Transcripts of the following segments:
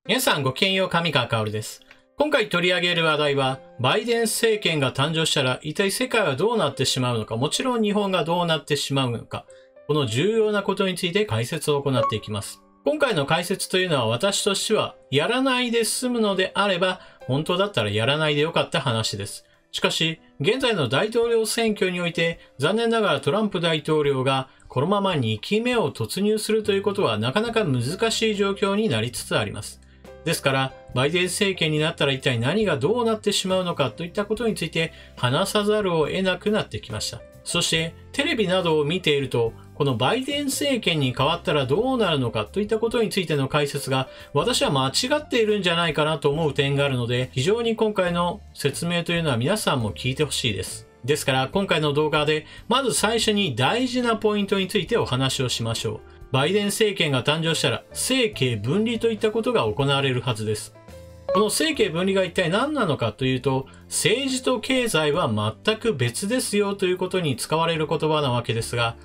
皆さんごきげんよう、上川薫です。今回取り上げる話題は、バイデン政権が誕生したら一体世界はどうなってしまうのか、もちろん日本がどうなってしまうのか、この重要なことについて解説を行っていきます。今回の解説というのは私としては、やらないで済むのであれば、本当だったらやらないでよかった話です。しかし、現在の大統領選挙において、残念ながらトランプ大統領がこのまま2期目を突入するということはなかなか難しい状況になりつつあります。ですから、バイデン政権になったら一体何がどうなってしまうのかといったことについて話さざるを得なくなってきました。そして、テレビなどを見ていると、このバイデン政権に変わったらどうなるのかといったことについての解説が私は間違っているんじゃないかなと思う点があるので、非常に今回の説明というのは皆さんも聞いてほしいです。ですから今回の動画でまず最初に大事なポイントについてお話をしましょう。バイデン政権が誕生したら政経分離といったことが行われるはずです。この政経分離が一体何なのかというと、政治と経済は全く別ですよということに使われる言葉なわけですが、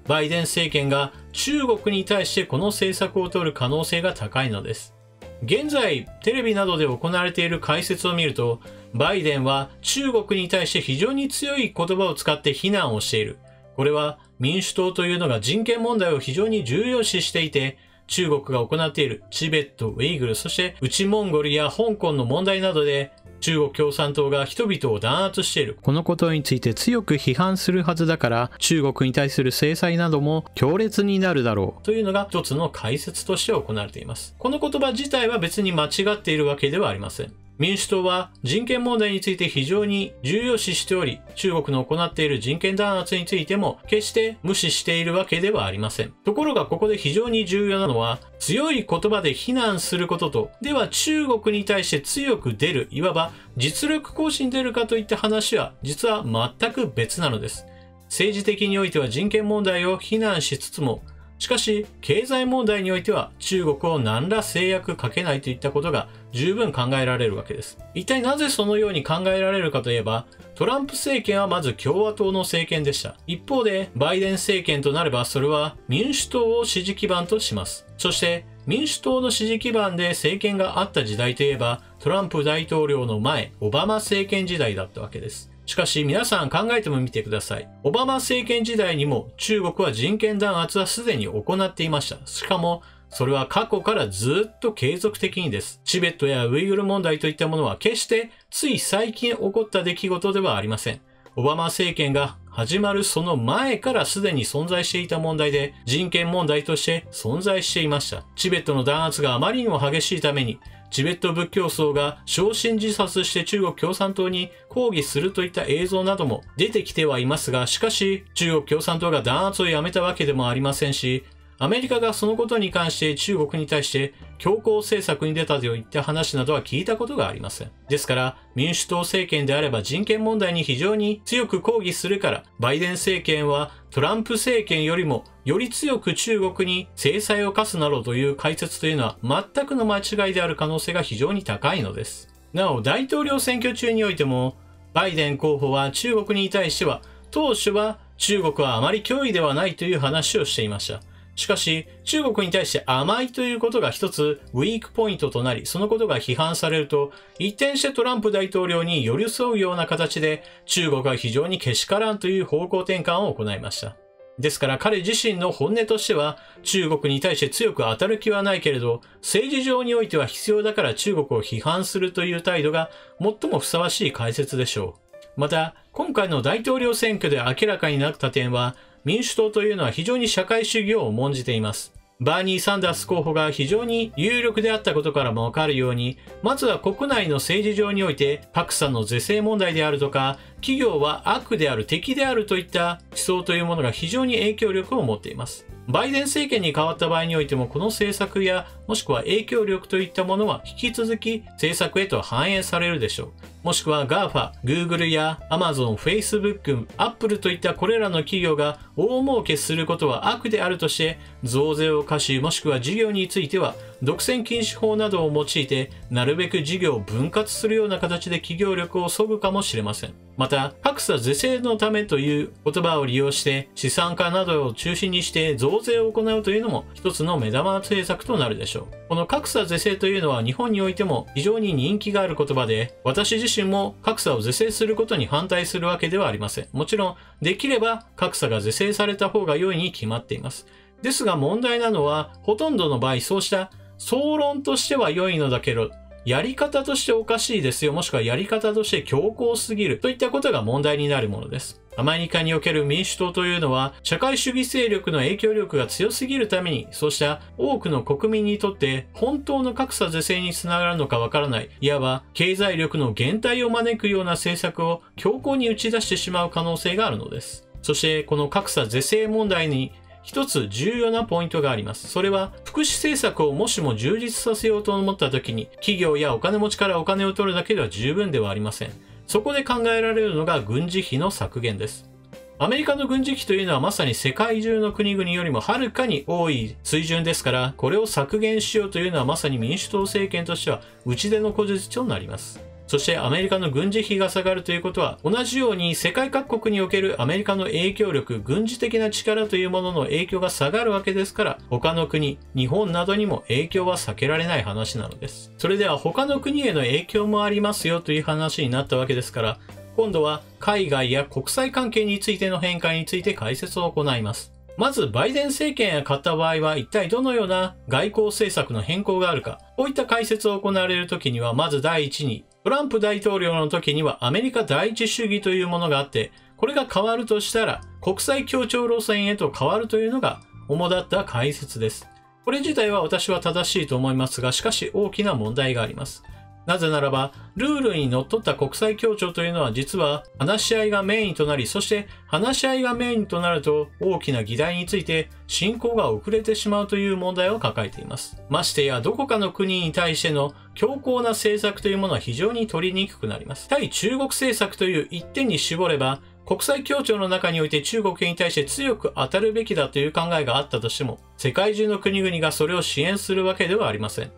バイデン政権が中国に対してこの政策を取る可能性が高いのです。現在、テレビなどで行われている解説を見ると、バイデンは中国に対して非常に強い言葉を使って非難をしている。これは民主党というのが人権問題を非常に重要視していて、中国が行っているチベット、ウイグル、そして内モンゴルや香港の問題などで中国共産党が人々を弾圧している。このことについて強く批判するはずだから、中国に対する制裁なども強烈になるだろうというのが一つの解説として行われています。この言葉自体は別に間違っているわけではありません。民主党は人権問題について非常に重要視しており、中国の行っている人権弾圧についても決して無視しているわけではありません。ところがここで非常に重要なのは、強い言葉で非難することと、では中国に対して強く出る、いわば実力行使に出るかといった話は実は全く別なのです。政治的においては人権問題を非難しつつも、しかし、経済問題においては中国を何ら制約かけないといったことが十分考えられるわけです。一体なぜそのように考えられるかといえば、トランプ政権はまず共和党の政権でした。一方で、バイデン政権となればそれは民主党を支持基盤とします。そして、民主党の支持基盤で政権があった時代といえば、トランプ大統領の前、オバマ政権時代だったわけです。しかし皆さん考えてもみてください。オバマ政権時代にも中国は人権弾圧はすでに行っていました。しかも、それは過去からずっと継続的にです。チベットやウイグル問題といったものは決してつい最近起こった出来事ではありません。オバマ政権が始まるその前からすでに存在していた問題で、人権問題として存在していました。チベットの弾圧があまりにも激しいために、チベット仏教僧が焼身自殺して中国共産党に抗議するといった映像なども出てきてはいますが、しかし中国共産党が弾圧をやめたわけでもありませんし、アメリカがそのことに関して中国に対して強硬政策に出たといった話などは聞いたことがありません。ですから民主党政権であれば人権問題に非常に強く抗議するから、バイデン政権はトランプ政権よりもより強く中国に制裁を科すなどという解説というのは全くの間違いである可能性が非常に高いのです。なお大統領選挙中においても、バイデン候補は中国に対しては当初は中国はあまり脅威ではないという話をしていました。しかし、中国に対して甘いということが一つウィークポイントとなり、そのことが批判されると、一転してトランプ大統領に寄り添うような形で、中国は非常にけしからんという方向転換を行いました。ですから彼自身の本音としては、中国に対して強く当たる気はないけれど、政治上においては必要だから中国を批判するという態度が最もふさわしい解説でしょう。また、今回の大統領選挙で明らかになった点は、民主党というのは非常に社会主義を重んじています。バーニー・サンダース候補が非常に有力であったことからもわかるように、まずは国内の政治上において格差の是正問題であるとか、企業は悪である、敵であるといった思想というものが非常に影響力を持っています。バイデン政権に変わった場合においても、この政策やもしくは影響力といったものは引き続き政策へと反映されるでしょう。もしくは GAFA、Google や Amazon、Facebook、Apple といったこれらの企業が大儲けすることは悪であるとして増税を課し、もしくは事業については独占禁止法などを用いてなるべく事業を分割するような形で企業力を削ぐかもしれません。また、格差是正のためという言葉を利用して資産家などを中心にして増税を行うというのも一つの目玉政策となるでしょう。この格差是正というのは日本においても非常に人気がある言葉で、私自身も格差を是正することに反対するわけではありません。もちろん、できれば格差が是正された方が良いに決まっています。ですが問題なのは、ほとんどの場合そうした総論としては良いのだけど、やり方としておかしいですよ、もしくはやり方として強硬すぎるといったことが問題になるものです。アメリカにおける民主党というのは、社会主義勢力の影響力が強すぎるために、そうした多くの国民にとって本当の格差是正につながるのかわからない、いわば経済力の減退を招くような政策を強硬に打ち出してしまう可能性があるのです。そしてこの格差是正問題に一つ重要なポイントがあります。それは、福祉政策をもしも充実させようと思った時に、企業やお金持ちからお金を取るだけでは十分ではありません。そこで考えられるのが軍事費の削減です。アメリカの軍事費というのはまさに世界中の国々よりもはるかに多い水準ですから、これを削減しようというのはまさに民主党政権としては打ち出の小槌となります。そしてアメリカの軍事費が下がるということは、同じように世界各国におけるアメリカの影響力、軍事的な力というものの影響が下がるわけですから、他の国、日本などにも影響は避けられない話なのです。それでは他の国への影響もありますよという話になったわけですから、今度は海外や国際関係についての変化について解説を行います。まず、バイデン政権が勝った場合は、一体どのような外交政策の変更があるか。こういった解説を行われるときには、まず第一に、トランプ大統領の時にはアメリカ第一主義というものがあって、これが変わるとしたら、国際協調路線へと変わるというのが主だった解説です。これ自体は私は正しいと思いますが、しかし大きな問題があります。なぜならば、ルールにのっとった国際協調というのは実は話し合いがメインとなり、そして話し合いがメインとなると大きな議題について進行が遅れてしまうという問題を抱えています。ましてやどこかの国に対しての強硬な政策というものは非常に取りにくくなります。対中国政策という一点に絞れば、国際協調の中において中国に対して強く当たるべきだという考えがあったとしても、世界中の国々がそれを支援するわけではありません。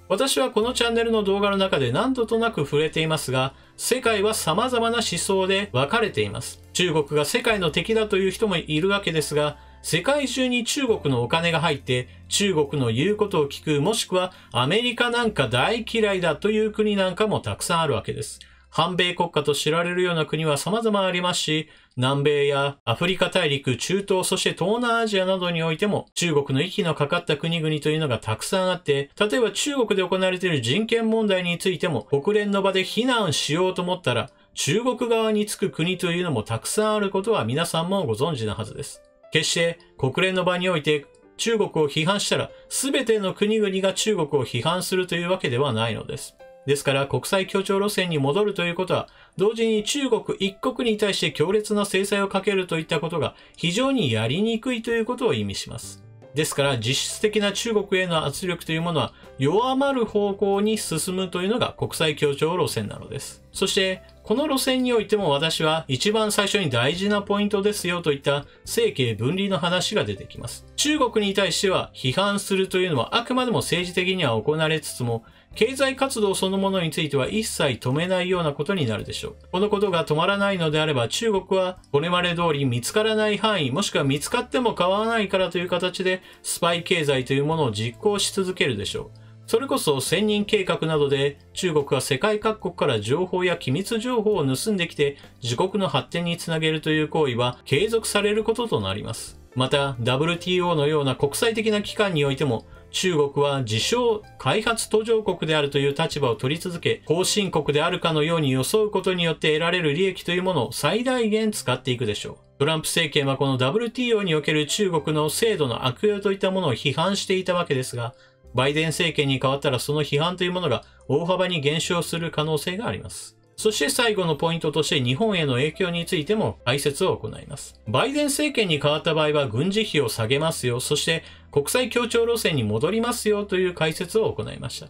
私はこのチャンネルの動画の中で何度となく触れていますが、世界は様々な思想で分かれています。中国が世界の敵だという人もいるわけですが、世界中に中国のお金が入って、中国の言うことを聞く、もしくはアメリカなんか大嫌いだという国なんかもたくさんあるわけです。反米国家と知られるような国は様々ありますし、南米やアフリカ大陸、中東、そして東南アジアなどにおいても中国の息のかかった国々というのがたくさんあって、例えば中国で行われている人権問題についても国連の場で非難しようと思ったら、中国側につく国というのもたくさんあることは皆さんもご存知なはずです。決して国連の場において中国を批判したら全ての国々が中国を批判するというわけではないのです。ですから国際協調路線に戻るということは、同時に中国一国に対して強烈な制裁をかけるといったことが非常にやりにくいということを意味します。ですから実質的な中国への圧力というものは弱まる方向に進むというのが国際協調路線なのです。そしてこの路線においても私は一番最初に大事なポイントですよといった政経分離の話が出てきます。中国に対しては批判するというのはあくまでも政治的には行われつつも、経済活動そのものについては一切止めないようなことになるでしょう。このことが止まらないのであれば、中国はこれまで通り見つからない範囲、もしくは見つかっても構わないからという形でスパイ経済というものを実行し続けるでしょう。それこそ千人計画などで中国は世界各国から情報や機密情報を盗んできて自国の発展につなげるという行為は継続されることとなります。また WTO のような国際的な機関においても中国は自称開発途上国であるという立場を取り続け、後進国であるかのように装うことによって得られる利益というものを最大限使っていくでしょう。トランプ政権はこの WTO における中国の制度の悪用といったものを批判していたわけですが、バイデン政権に変わったらその批判というものが大幅に減少する可能性があります。そして最後のポイントとして日本への影響についても解説を行います。バイデン政権に変わった場合は軍事費を下げますよ、そして国際協調路線に戻りますよという解説を行いました。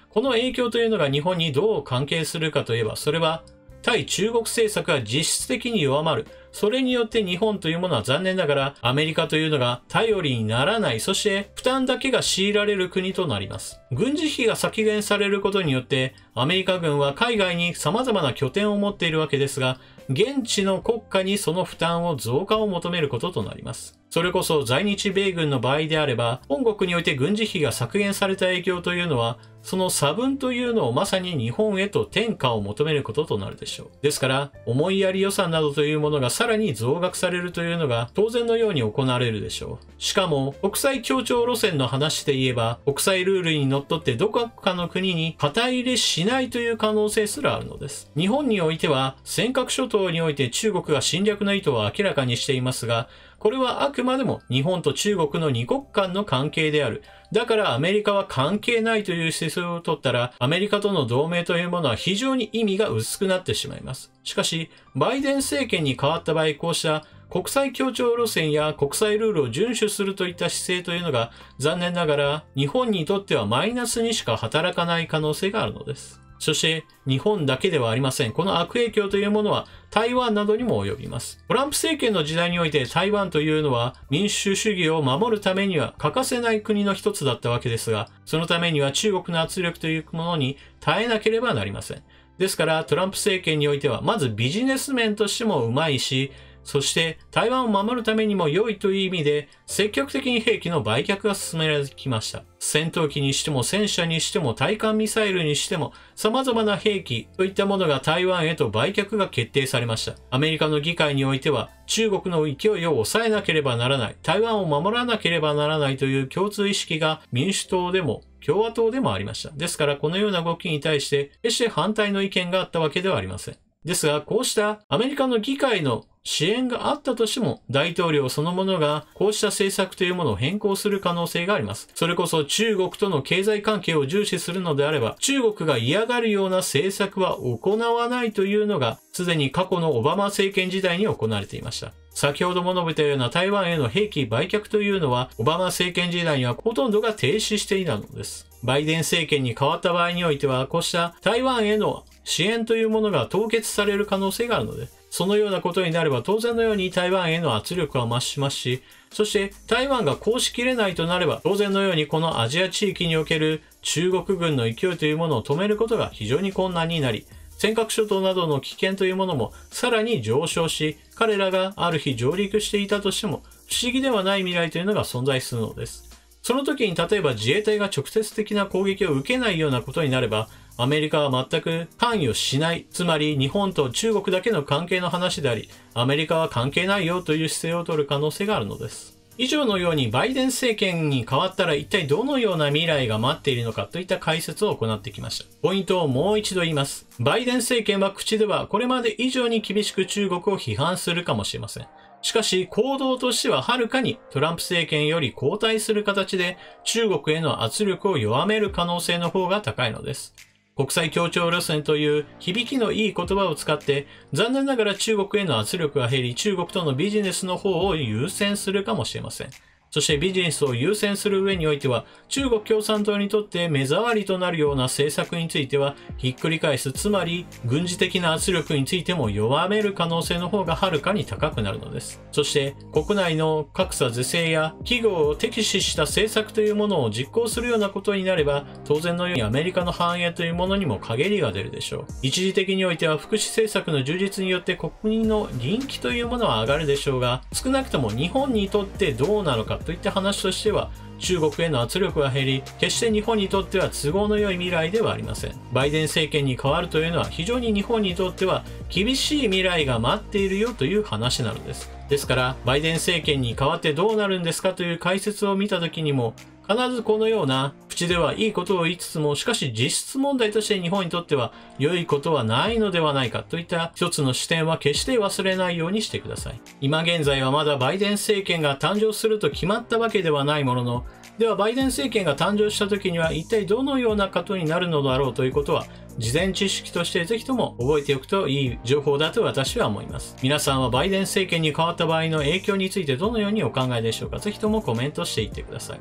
この影響というのが日本にどう関係するかといえば、それは対中国政策が実質的に弱まる、それによって日本というものは残念ながらアメリカというのが頼りにならない、そして負担だけが強いられる国となります。軍事費が削減されることによってアメリカ軍は海外に様々な拠点を持っているわけですが、現地の国家にその負担を増加を求めることとなります。それこそ在日米軍の場合であれば、本国において軍事費が削減された影響というのは、その差分というのをまさに日本へと転嫁を求めることとなるでしょう。ですから、思いやり予算などというものがさらに増額されるというのが当然のように行われるでしょう。しかも、国際協調路線の話で言えば、国際ルールにのっとってどこかの国に肩入れしないという可能性すらあるのです。日本においては、尖閣諸島において中国が侵略の意図を明らかにしていますが、これはあくまでも日本と中国の二国間の関係である。だからアメリカは関係ないという姿勢を取ったら、アメリカとの同盟というものは非常に意味が薄くなってしまいます。しかし、バイデン政権に変わった場合、こうした国際協調路線や国際ルールを遵守するといった姿勢というのが、残念ながら日本にとってはマイナスにしか働かない可能性があるのです。そして日本だけではありません。この悪影響というものは台湾などにも及びます。トランプ政権の時代において台湾というのは民主主義を守るためには欠かせない国の一つだったわけですが、そのためには中国の圧力というものに耐えなければなりません。ですからトランプ政権においてはまずビジネス面としてもうまいし、そして台湾を守るためにも良いという意味で積極的に兵器の売却が進められてきました。戦闘機にしても戦車にしても対艦ミサイルにしても様々な兵器といったものが台湾へと売却が決定されました。アメリカの議会においては中国の勢いを抑えなければならない、台湾を守らなければならないという共通意識が民主党でも共和党でもありました。ですからこのような動きに対して決して反対の意見があったわけではありません。ですが、こうしたアメリカの議会の支援があったとしても、大統領そのものがこうした政策というものを変更する可能性があります。それこそ中国との経済関係を重視するのであれば、中国が嫌がるような政策は行わないというのが、すでに過去のオバマ政権時代に行われていました。先ほども述べたような台湾への兵器売却というのは、オバマ政権時代にはほとんどが停止していたのです。バイデン政権に変わった場合においては、こうした台湾への支援というものが凍結される可能性があるので、そのようなことになれば当然のように台湾への圧力は増しますし、そして台湾がこうしきれないとなれば当然のようにこのアジア地域における中国軍の勢いというものを止めることが非常に困難になり、尖閣諸島などの危険というものもさらに上昇し、彼らがある日上陸していたとしても不思議ではない未来というのが存在するのです。その時に例えば自衛隊が直接的な攻撃を受けないようなことになれば、アメリカは全く関与しない。つまり日本と中国だけの関係の話であり、アメリカは関係ないよという姿勢を取る可能性があるのです。以上のようにバイデン政権に変わったら一体どのような未来が待っているのかといった解説を行ってきました。ポイントをもう一度言います。バイデン政権は口ではこれまで以上に厳しく中国を批判するかもしれません。しかし行動としてははるかにトランプ政権より後退する形で中国への圧力を弱める可能性の方が高いのです。国際協調路線という響きのいい言葉を使って残念ながら中国への圧力が減り中国とのビジネスの方を優先するかもしれません。そしてビジネスを優先する上においては中国共産党にとって目障りとなるような政策についてはひっくり返す、つまり軍事的な圧力についても弱める可能性の方がはるかに高くなるのです。そして国内の格差是正や企業を敵視した政策というものを実行するようなことになれば当然のようにアメリカの繁栄というものにも陰りが出るでしょう。一時的においては福祉政策の充実によって国民の人気というものは上がるでしょうが、少なくとも日本にとってどうなのかといった話としては中国への圧力が減り、決して日本にとっては都合の良い未来ではありません。バイデン政権に変わるというのは非常に日本にとっては厳しい未来が待っているよという話なのです。ですからバイデン政権に変わってどうなるんですかという解説を見た時にも必ずこのような口ではいいことを言いつつも、しかし実質問題として日本にとっては良いことはないのではないかといった一つの視点は決して忘れないようにしてください。今現在はまだバイデン政権が誕生すると決まったわけではないものの、ではバイデン政権が誕生した時には一体どのようなことになるのだろうということは事前知識としてぜひとも覚えておくといい情報だと私は思います。皆さんはバイデン政権に変わった場合の影響についてどのようにお考えでしょうか。ぜひともコメントしていってください。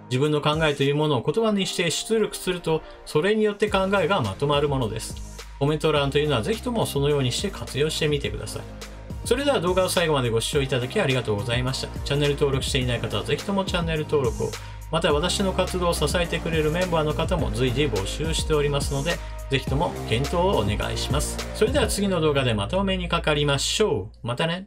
自分の考えというものを言葉にして出力すると、それによって考えがまとまるものです。コメント欄というのはぜひともそのようにして活用してみてください。それでは動画を最後までご視聴いただきありがとうございました。チャンネル登録していない方はぜひともチャンネル登録を。また私の活動を支えてくれるメンバーの方も随時募集しておりますので、ぜひとも検討をお願いします。それでは次の動画でまたお目にかかりましょう。またね。